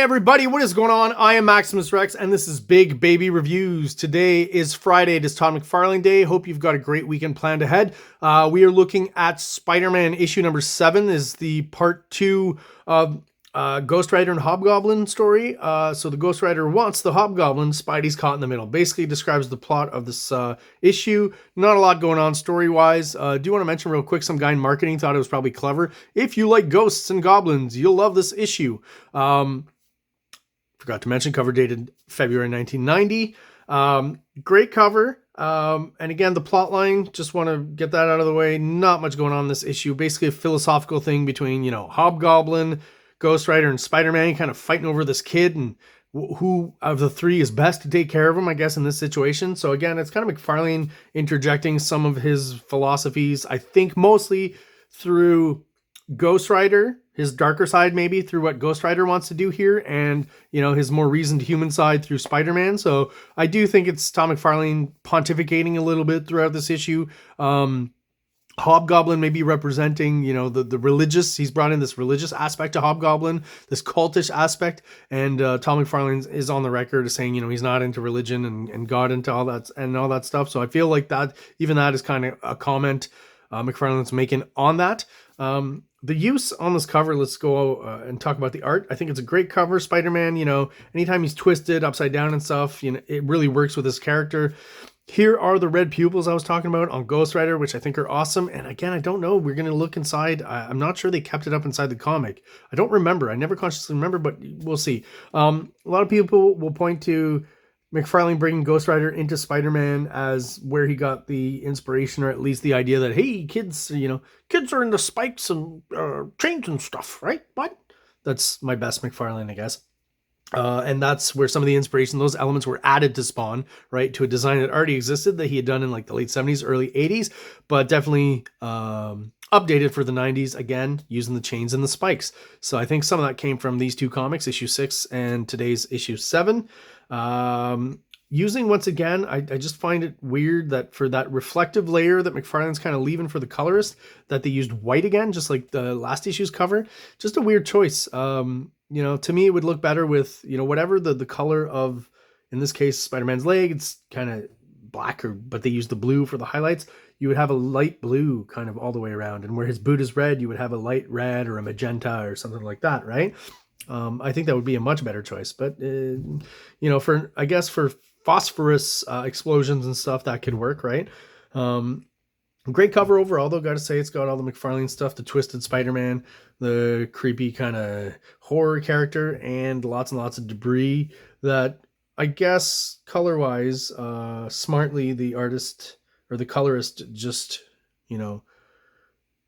everybody, what is going on? I am Maximus Rex, and this is Big Baby Reviews. Today is Friday. It is Todd McFarlane Day. Hope you've got a great weekend planned ahead. We are looking at Spider-Man issue number 7, is the part 2 of Ghost Rider and Hobgoblin story. So the Ghost Rider wants the Hobgoblin, Spidey's caught in the middle. Basically describes the plot of this issue. Not a lot going on story-wise. Do want to mention real quick, some guy in marketing thought it was probably clever. If you like ghosts and goblins, you'll love this issue. Forgot to mention, cover dated February 1990. Great cover. And again, the plot line, just want to get that out of the way. Not much going on in this issue. Basically a philosophical thing between, Hobgoblin, Ghost Rider, and Spider-Man kind of fighting over this kid and who of the three is best to take care of him, I guess, in this situation. So again, it's kind of McFarlane interjecting some of his philosophies, I think mostly through Ghost Rider, his darker side maybe through what Ghost Rider wants to do here, and his more reasoned human side through Spider-Man. So I do think it's Tom McFarlane pontificating a little bit throughout this issue. Hobgoblin maybe representing, the religious. He's brought in this religious aspect to Hobgoblin, this cultish aspect, and Tom McFarlane is on the record as saying, he's not into religion and God into all that stuff. So I feel like that is kind of a comment McFarlane's making on that. The use on this cover, let's go and talk about the art. I think it's a great cover. Spider-Man, anytime he's twisted upside down and stuff, it really works with his character. Here are the red pupils I was talking about on Ghost Rider, which I think are awesome. And again, I don't know. We're going to look inside. I'm not sure they kept it up inside the comic. I don't remember. I never consciously remember, but we'll see. A lot of people will point to McFarlane bringing Ghost Rider into Spider-Man as where he got the inspiration, or at least the idea that, hey, kids are into spikes and chains and stuff, right? But that's my best McFarlane, I guess. And that's where some of the inspiration, those elements were added to Spawn, right? To a design that already existed that he had done in like the late 70s, early 80s, but definitely updated for the 90s, again, using the chains and the spikes. So I think some of that came from these two comics, issue 6 and today's issue 7. Using, once again, I just find it weird that for that reflective layer that McFarlane's kind of leaving for the colorist, that they used white again, just like the last issue's cover. Just a weird choice. To me, it would look better with, whatever the color of, in this case, Spider-Man's leg, it's kind of black, but they use the blue for the highlights. You would have a light blue kind of all the way around. And where his boot is red, you would have a light red or a magenta or something like that, right? I think that would be a much better choice. But, for phosphorus explosions and stuff, that could work, right? Great cover overall, though. Got to say, it's got all the McFarlane stuff, the twisted Spider-Man, the creepy kind of horror character, and lots of debris that, I guess, color-wise, smartly the artist or the colorist just,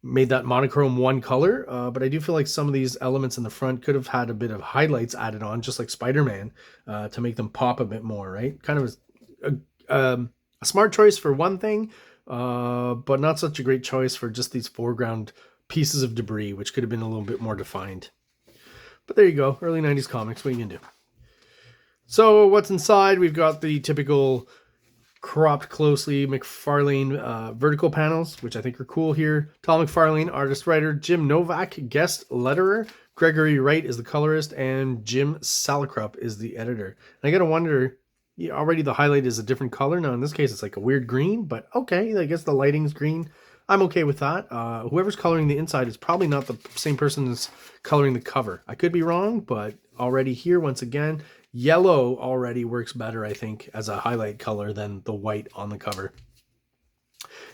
made that monochrome one color. But I do feel like some of these elements in the front could have had a bit of highlights added on, just like Spider-Man, to make them pop a bit more, right? Kind of a smart choice for one thing, but not such a great choice for just these foreground pieces of debris, which could have been a little bit more defined. But there you go, early 90s comics, what you can do. So what's inside? We've got the typical cropped closely McFarlane vertical panels, which I think are cool here. Tom McFarlane, artist, writer. Jim Novak, guest letterer. Gregory Wright is the colorist, and Jim Salicrup is the editor. And I gotta wonder, already the highlight is a different color. Now in this case, it's like a weird green, but okay, I guess the lighting's green. I'm okay with that. Whoever's coloring the inside is probably not the same person as coloring the cover. I could be wrong, but already here, once again, yellow already works better, I think, as a highlight color than the white on the cover.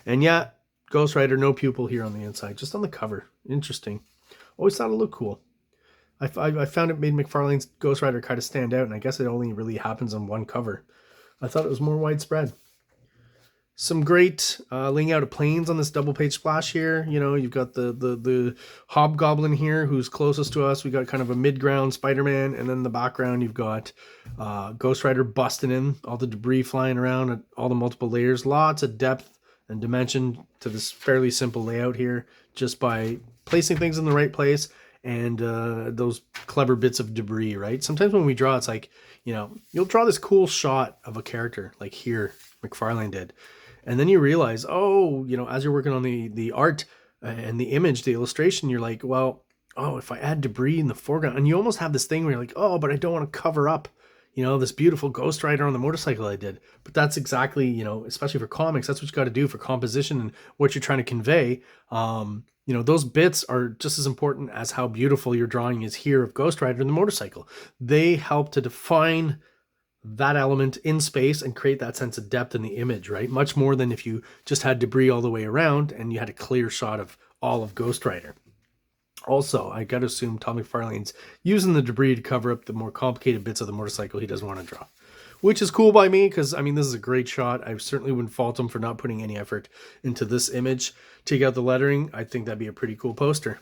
And yeah, Ghost Rider, no pupil here on the inside, just on the cover. Interesting. Always thought it looked cool. I found it made McFarlane's Ghost Rider kind of stand out, and I guess it only really happens on one cover. I thought it was more widespread. Some great laying out of planes on this double page splash here. You've got the Hobgoblin here, who's closest to us. We got kind of a mid-ground Spider-Man, and then in the background you've got Ghost Rider busting in, all the debris flying around, all the multiple layers. Lots of depth and dimension to this fairly simple layout here, just by placing things in the right place and those clever bits of debris, right? Sometimes when we draw, it's like, you'll draw this cool shot of a character, like here, McFarlane did. And then you realize, as you're working on the art and the image, the illustration, you're like, well, oh, if I add debris in the foreground, and you almost have this thing where you're like, oh, but I don't want to cover up, this beautiful Ghost Rider on the motorcycle I did. But that's exactly, especially for comics, that's what you got to do for composition and what you're trying to convey. Those bits are just as important as how beautiful your drawing is here of Ghost Rider and the motorcycle. They help to define that element in space and create that sense of depth in the image, right? Much more than if you just had debris all the way around and you had a clear shot of all of Ghost Rider. Also, I gotta assume Tom McFarlane's using the debris to cover up the more complicated bits of the motorcycle he doesn't want to draw. Which is cool by me, because, this is a great shot. I certainly wouldn't fault him for not putting any effort into this image. Take out the lettering, I think that'd be a pretty cool poster.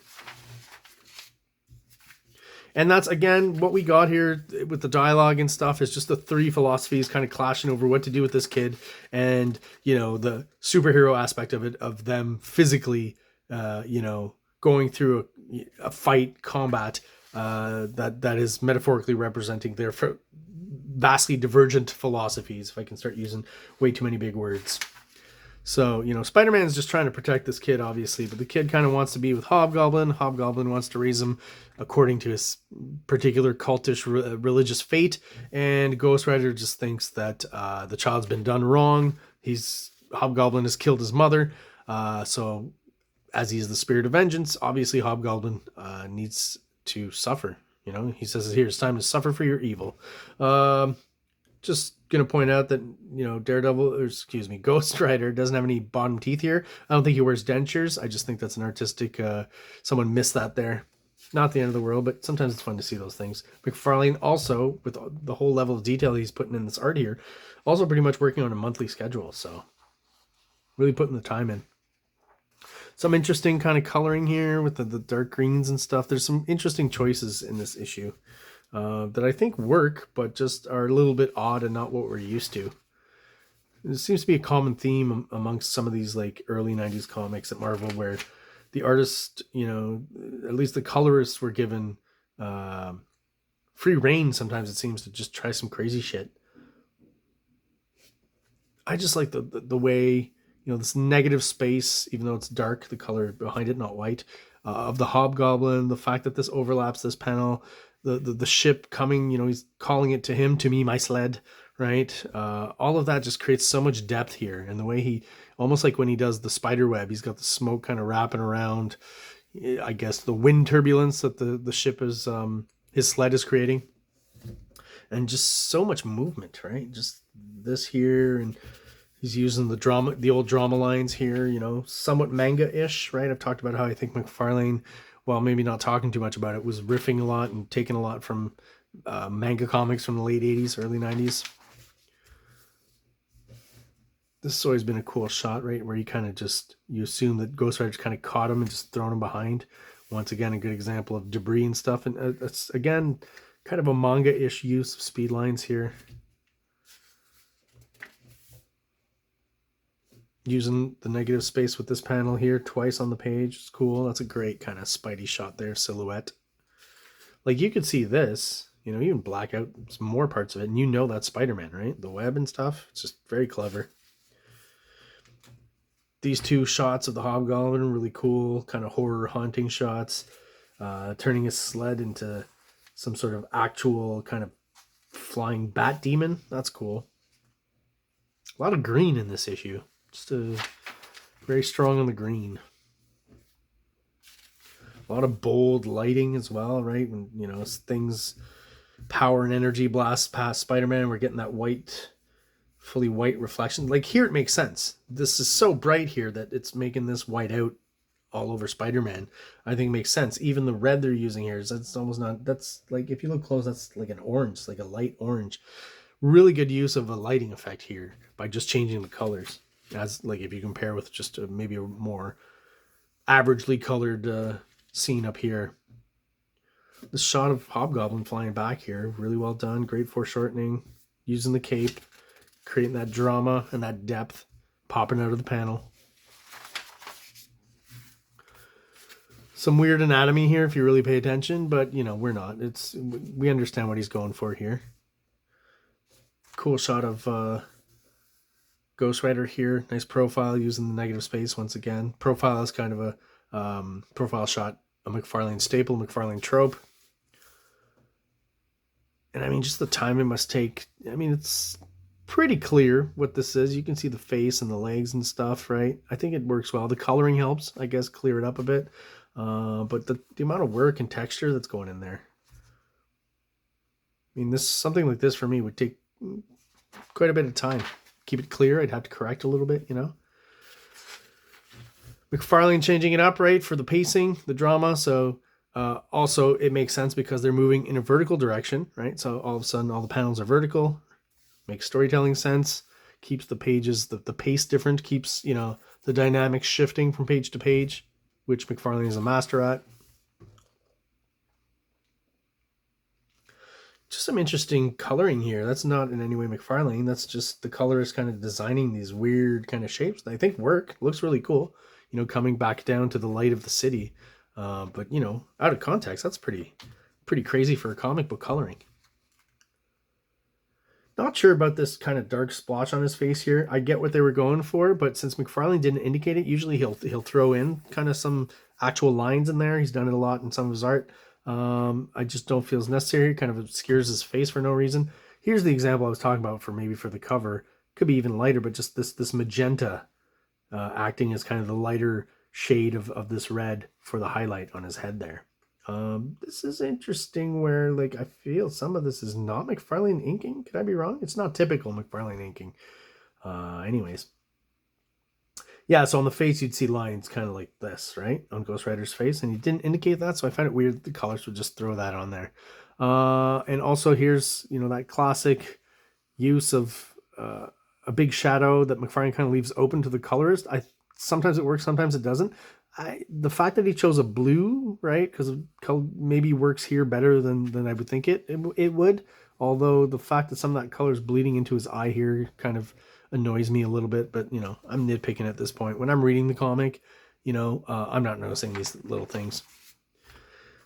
And that's, again, what we got here with the dialogue and stuff is just the three philosophies kind of clashing over what to do with this kid and, the superhero aspect of it, of them physically, going through a fight, combat, that is metaphorically representing their vastly divergent philosophies, if I can start using way too many big words. So, Spider-Man is just trying to protect this kid, obviously, but the kid kind of wants to be with Hobgoblin. Hobgoblin wants to raise him according to his particular cultish religious fate, and Ghost Rider just thinks that the child's been done wrong. Hobgoblin has killed his mother, so as he's the spirit of vengeance, obviously Hobgoblin needs to suffer. He says, here, it's time to suffer for your evil. Just going to point out that, Ghost Rider doesn't have any bottom teeth here. I don't think he wears dentures. I just think that's an artistic, someone missed that there. Not the end of the world, but sometimes it's fun to see those things. McFarlane also, with the whole level of detail he's putting in this art here, also pretty much working on a monthly schedule. So really putting the time in. Some interesting kind of coloring here with the dark greens and stuff. There's some interesting choices in this issue that I think work, but just are a little bit odd and not what we're used to. It seems to be a common theme amongst some of these like early 90s comics at Marvel, where the artist, at least the colorists, were given free reign sometimes, it seems, to just try some crazy shit. I just like the way, this negative space, even though it's dark, the color behind it, not white, of the Hobgoblin, the fact that this overlaps this panel, the ship coming, he's calling it to him, to me, my sled, right? All of that just creates so much depth here. And the way he, almost like when he does the spider web, he's got the smoke kind of wrapping around, I guess, the wind turbulence that the ship is, his sled is creating. And just so much movement, right? Just this here, and he's using the old drama lines here, somewhat manga-ish, right? I've talked about how I think McFarlane, while maybe not talking too much about it, was riffing a lot and taking a lot from manga comics from the late 80s, early 90s. This has always been a cool shot, right? Where you kind of you assume that Ghost Rider's kind of caught him and just thrown him behind. Once again, a good example of debris and stuff. And it's, again, kind of a manga-ish use of speed lines here. Using the negative space with this panel here twice on the page. It's cool. That's a great kind of Spidey shot there, silhouette. Like, you could see this, even black out some more parts of it, and that's Spider-Man, right? The web and stuff. It's just very clever. These two shots of the Hobgoblin are really cool, kind of horror haunting shots. Turning his sled into some sort of actual kind of flying bat demon. That's cool. A lot of green in this issue. Just very strong on the green. A lot of bold lighting as well, right? When, as things, power and energy blast past Spider-Man, we're getting that fully white reflection. Like, here it makes sense. This is so bright here that it's making this white out all over Spider-Man. I think it makes sense. Even the red they're using here, that's almost not, that's like, if you look close, that's like an orange, like a light orange. Really good use of a lighting effect here by just changing the colors. As like if you compare with just maybe a more averagely colored scene up here. The shot of Hobgoblin flying back here, really well done. Great foreshortening, using the cape, creating that drama and that depth, popping out of the panel. Some weird anatomy here if you really pay attention, but we're not. We understand what he's going for here. Cool shot of Ghost Rider here. Nice profile using the negative space once again. Profile is kind of a profile shot a McFarlane staple, McFarlane trope. And I mean, just the time it must take. I mean, it's pretty clear what this is. You can see the face and the legs and stuff, right? I think it works well. The coloring helps, I guess, clear it up a bit. But the amount of work and texture that's going in there. I mean, something like this for me would take quite a bit of time. Keep it clear. I'd have to correct a little bit, you know. McFarlane changing it up, right, for the pacing, the drama. So also it makes sense because they're moving in a vertical direction, right? So all of a sudden all the panels are vertical. Makes storytelling sense. Keeps the pages, the pace different. Keeps, you know, the dynamics shifting from page to page, which McFarlane is a master at. Just some interesting coloring here. That's not in any way McFarlane. That's just the colorist kind of designing these weird kind of shapes that I think work. Looks really cool. You know, coming back down to the light of the city. But, you know, out of context, that's pretty crazy for a comic book coloring. Not sure about this kind of dark splotch on his face here. I get what they were going for, but since McFarlane didn't indicate it, usually he'll throw in kind of some actual lines in there. He's done it a lot in some of his art. I just don't feel it's necessary. It kind of obscures his face for no reason. Here's the example I was talking about for maybe for the cover. Could be even lighter, but just this magenta acting as kind of the lighter shade of this red for the highlight on his head there. This is interesting where, like, I feel some of this is not McFarlane inking. Could I be wrong? It's not typical McFarlane inking. Anyways. Yeah, so on the face, you'd see lines kind of like this, right? On Ghost Rider's face, and he didn't indicate that, so I find it weird that the colors would just throw that on there. And also here's, you know, that classic use of a big shadow that McFarlane kind of leaves open to the colorist. Sometimes it works, sometimes it doesn't. The fact that he chose a blue, right, because maybe works here better than I would think it would. Although the fact that some of that color is bleeding into his eye here kind of annoys me a little bit. But, you know, I'm nitpicking at this point. When I'm reading the comic, you know, I'm not noticing these little things.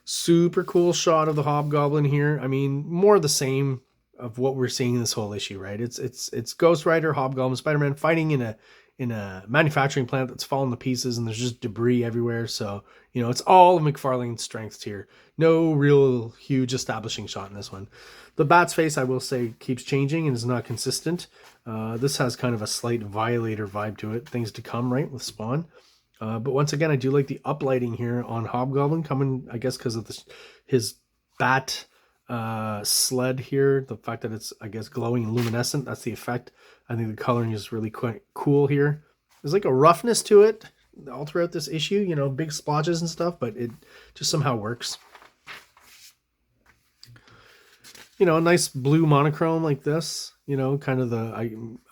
Super cool shot of the Hobgoblin here. I mean, more the same of what we're seeing in this whole issue, right? It's Ghost Rider, Hobgoblin, Spider-Man fighting in a manufacturing plant that's fallen to pieces, and there's just debris everywhere. So, you know, it's all of McFarlane's strengths here. No real huge establishing shot in this one. The Bat's face, I will say, keeps changing and is not consistent. This has kind of a slight Violator vibe to it. Things to come, right, with Spawn. But once again, I do like the uplighting here on Hobgoblin coming, I guess, because of his bat sled here. The fact that it's, I guess, glowing and luminescent. That's the effect. I think the coloring is really quite cool here. There's like a roughness to it all throughout this issue, you know, big splotches and stuff, but it just somehow works. You know, a nice blue monochrome like this, you know, kind of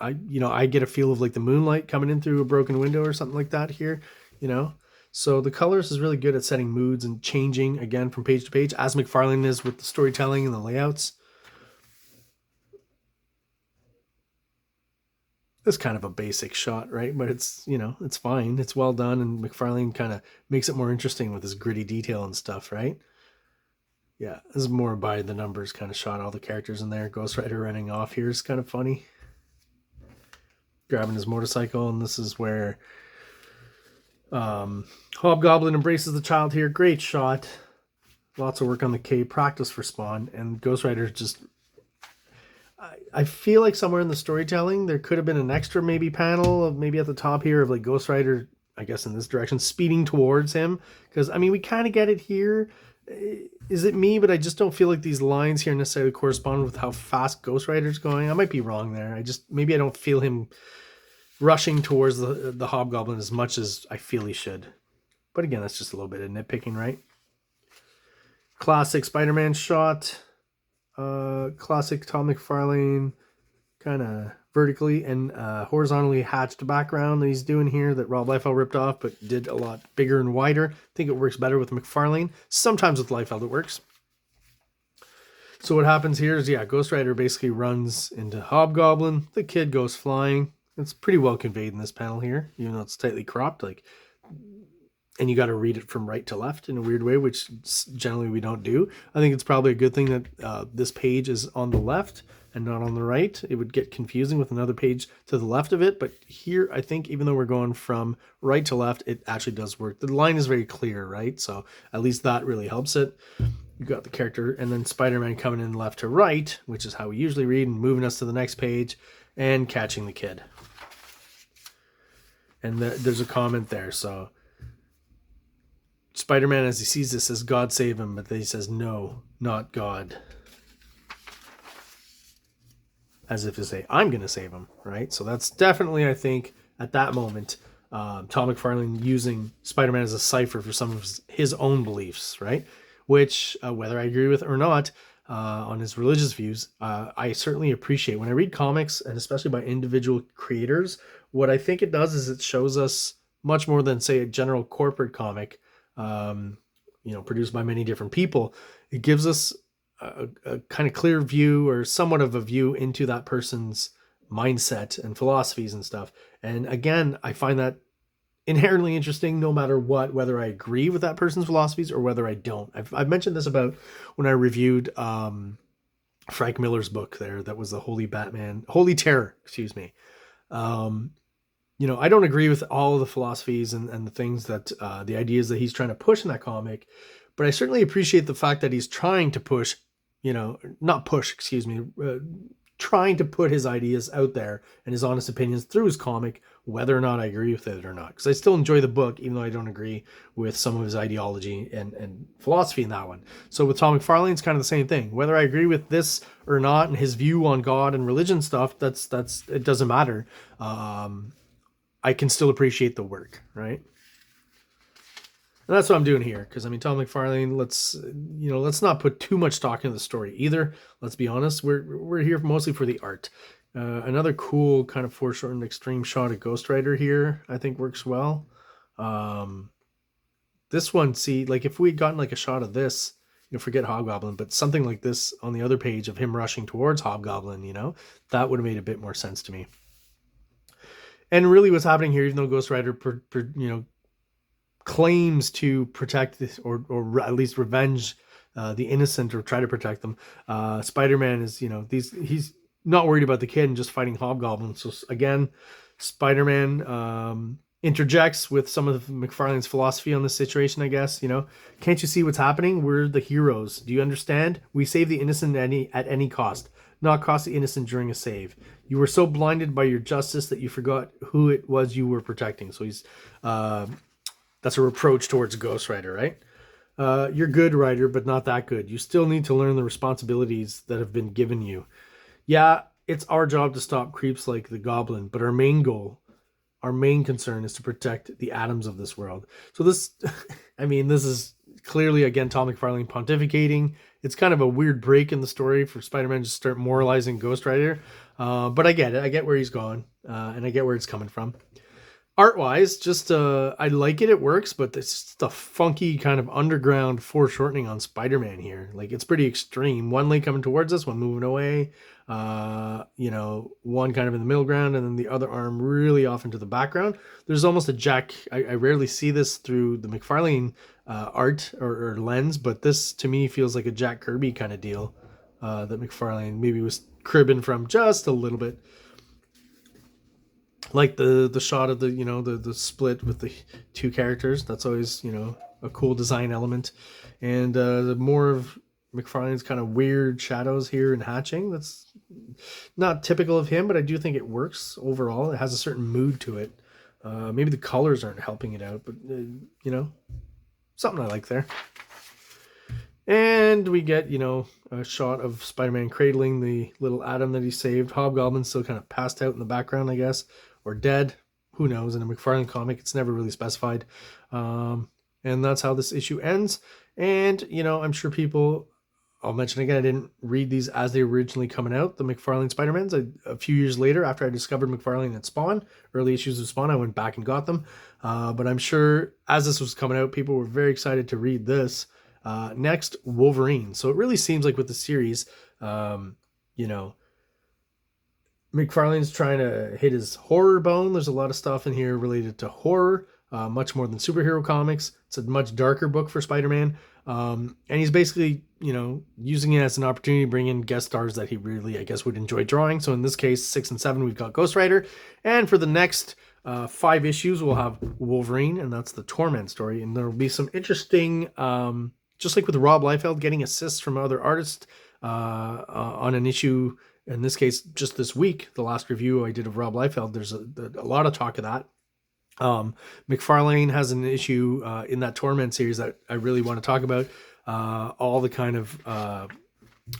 I get a feel of like the moonlight coming in through a broken window or something like that here, you know. So the colors is really good at setting moods and changing again from page to page, as McFarlane is with the storytelling and the layouts. It's kind of a basic shot, right? But it's, you know, it's fine. It's well done, and McFarlane kind of makes it more interesting with his gritty detail and stuff, right? Yeah, this is more by the numbers kind of shot. All the characters in there. Ghost Rider running off here is kind of funny. Grabbing his motorcycle, and this is where Hobgoblin embraces the child here. Great shot. Lots of work on the cape. Practice for Spawn. And Ghost Rider just... I feel like somewhere in the storytelling, there could have been an extra maybe panel of maybe at the top here of like Ghost Rider, I guess in this direction, speeding towards him. Because, I mean, we kind of get it here. Is it me? But I just don't feel like these lines here necessarily correspond with how fast Ghost Rider's going. I might be wrong there. Maybe I don't feel him rushing towards the Hobgoblin as much as I feel he should. But again, that's just a little bit of nitpicking, right? Classic Spider-Man shot. Classic Tom McFarlane kind of vertically and horizontally hatched background that he's doing here that Rob Liefeld ripped off but did a lot bigger and wider. I think it works better with McFarlane. Sometimes with Liefeld it works. So what happens here is, yeah, Ghost Rider basically runs into Hobgoblin. The kid goes flying. It's pretty well conveyed in this panel here, even though it's tightly cropped. Like, and you got to read it from right to left in a weird way, which generally we don't do. I think it's probably a good thing that this page is on the left and not on the right. It would get confusing with another page to the left of it, but here I think even though we're going from right to left, it actually does work. The line is very clear, right? So at least that really helps it. You got the character and then Spider-Man coming in left to right, which is how we usually read, and moving us to the next page and catching the kid. And there's a comment there. So Spider-Man, as he sees this, says, "God save him," but then he says, "No, not God." As if to say, I'm going to save him, right? So that's definitely, I think, at that moment, Todd McFarlane using Spider-Man as a cipher for some of his own beliefs, right? Which, whether I agree with or not, on his religious views, I certainly appreciate. When I read comics, and especially by individual creators, what I think it does is it shows us much more than, say, a general corporate comic, produced by many different people. It gives us a kind of clear view, or somewhat of a view, into that person's mindset and philosophies and stuff. And again, I find that inherently interesting, no matter what, whether I agree with that person's philosophies or whether I don't. I've mentioned this about when I reviewed Frank Miller's book there, that was the Holy Terror, excuse me. I don't agree with all of the philosophies and the things that the ideas that he's trying to push in that comic, but I certainly appreciate the fact that he's trying to push, trying to put his ideas out there and his honest opinions through his comic, whether or not I agree with it or not. Because I still enjoy the book, even though I don't agree with some of his ideology and philosophy in that one. So with Todd McFarlane, it's kind of the same thing. Whether I agree with this or not, and his view on God and religion stuff, that's it doesn't matter. I can still appreciate the work, right? And that's what I'm doing here, because Todd McFarlane, let's not put too much stock into the story either. Let's be honest, we're here mostly for the art. Another cool kind of foreshortened extreme shot of Ghost Rider here, I think works well. This one, see, like if we had gotten like a shot of this, forget Hobgoblin, but something like this on the other page of him rushing towards Hobgoblin, that would have made a bit more sense to me. And really what's happening here, even though Ghost Rider, claims to protect this, or at least revenge the innocent, or try to protect them, Spider-Man is, he's not worried about the kid and just fighting Hobgoblin. So again, Spider-Man interjects with some of McFarlane's philosophy on this situation, I guess. Can't you see what's happening? We're the heroes. Do you understand? We save the innocent at any cost, not cost the innocent during a save. You were so blinded by your justice that you forgot who it was you were protecting. So he's that's a reproach towards Ghost Rider, right? You're good, Rider, but not that good. You still need to learn the responsibilities that have been given you. Yeah, it's our job to stop creeps like the Goblin, but our main goal, our main concern, is to protect the atoms of this world. So this, this is clearly, again, Todd McFarlane pontificating. It's kind of a weird break in the story for Spider-Man to start moralizing Ghost Rider. But I get it. I get where he's going, and I get where it's coming from. Art-wise, just I like it. It works, but it's just a funky kind of underground foreshortening on Spider-Man here. Like, it's pretty extreme. One leg coming towards us, one moving away. One kind of in the middle ground, and then the other arm really off into the background. There's almost a Jack. I rarely see this through the McFarlane art or lens, but this to me feels like a Jack Kirby kind of deal that McFarlane maybe was cribbing from just a little bit. Like the shot of the split with the two characters. That's always, a cool design element. And the more of McFarlane's kind of weird shadows here and hatching. That's not typical of him, but I do think it works overall. It has a certain mood to it. Maybe the colors aren't helping it out, but something I like there. And we get, a shot of Spider-Man cradling the little atom that he saved. Hobgoblin's still kind of passed out in the background, I guess, or dead. Who knows? In a McFarlane comic, it's never really specified. And that's how this issue ends. And, I'm sure people, I'll mention again, I didn't read these as they were originally coming out, the McFarlane Spider-Mans. A few years later, after I discovered McFarlane at Spawn, early issues of Spawn, I went back and got them. But I'm sure as this was coming out, people were very excited to read this. Next, Wolverine. So it really seems like with the series, McFarlane's trying to hit his horror bone. There's a lot of stuff in here related to horror. much more than superhero comics. It's a much darker book for Spider-Man. And he's basically, using it as an opportunity to bring in guest stars that he really, I guess, would enjoy drawing. So in this case, 6 and 7, we've got Ghost Rider. And for the next 5 issues, we'll have Wolverine, and that's the Torment story. And there will be some interesting, just like with Rob Liefeld, getting assists from other artists on an issue. In this case, just this week, the last review I did of Rob Liefeld, there's a lot of talk of that. McFarlane has an issue in that Torment series that I really want to talk about. All the kind of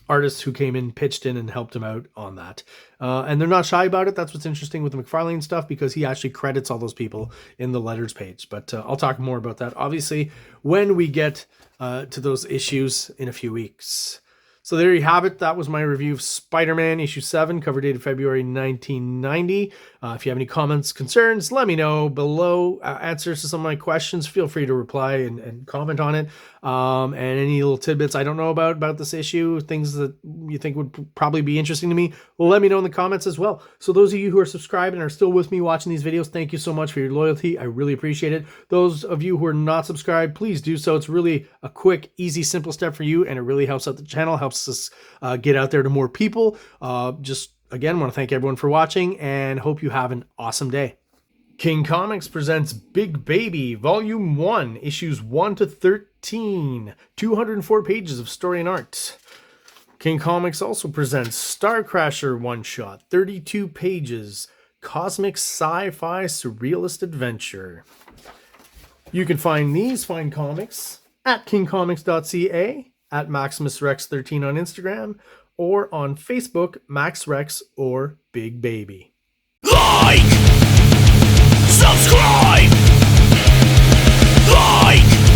artists who came in, pitched in, and helped him out on that. And they're not shy about it. That's what's interesting with the McFarlane stuff, because he actually credits all those people in the letters page. But I'll talk more about that, obviously, when we get to those issues in a few weeks. So there you have it. That was my review of Spider-Man issue 7, cover dated February 1990. If you have any comments, concerns, let me know below. Answers to some of my questions, feel free to reply and comment on it. And any little tidbits I don't know about this issue, things that you think would probably be interesting to me, let me know in the comments as well. So those of you who are subscribed and are still with me watching these videos, thank you so much for your loyalty. I really appreciate it. Those of you who are not subscribed, please do so. It's really a quick, easy, simple step for you, and it really helps out the channel, helps us get out there to more people. Again, want to thank everyone for watching and hope you have an awesome day. King Comics presents Big Baby, Volume 1, Issues 1 to 13, 204 pages of story and art. King Comics also presents Star Crasher one-shot, 32 pages, cosmic sci-fi surrealist adventure. You can find these fine comics at kingcomics.ca, at MaximusRex13 on Instagram, or on Facebook, MaxRex or Big Baby. Like! Subscribe! Like!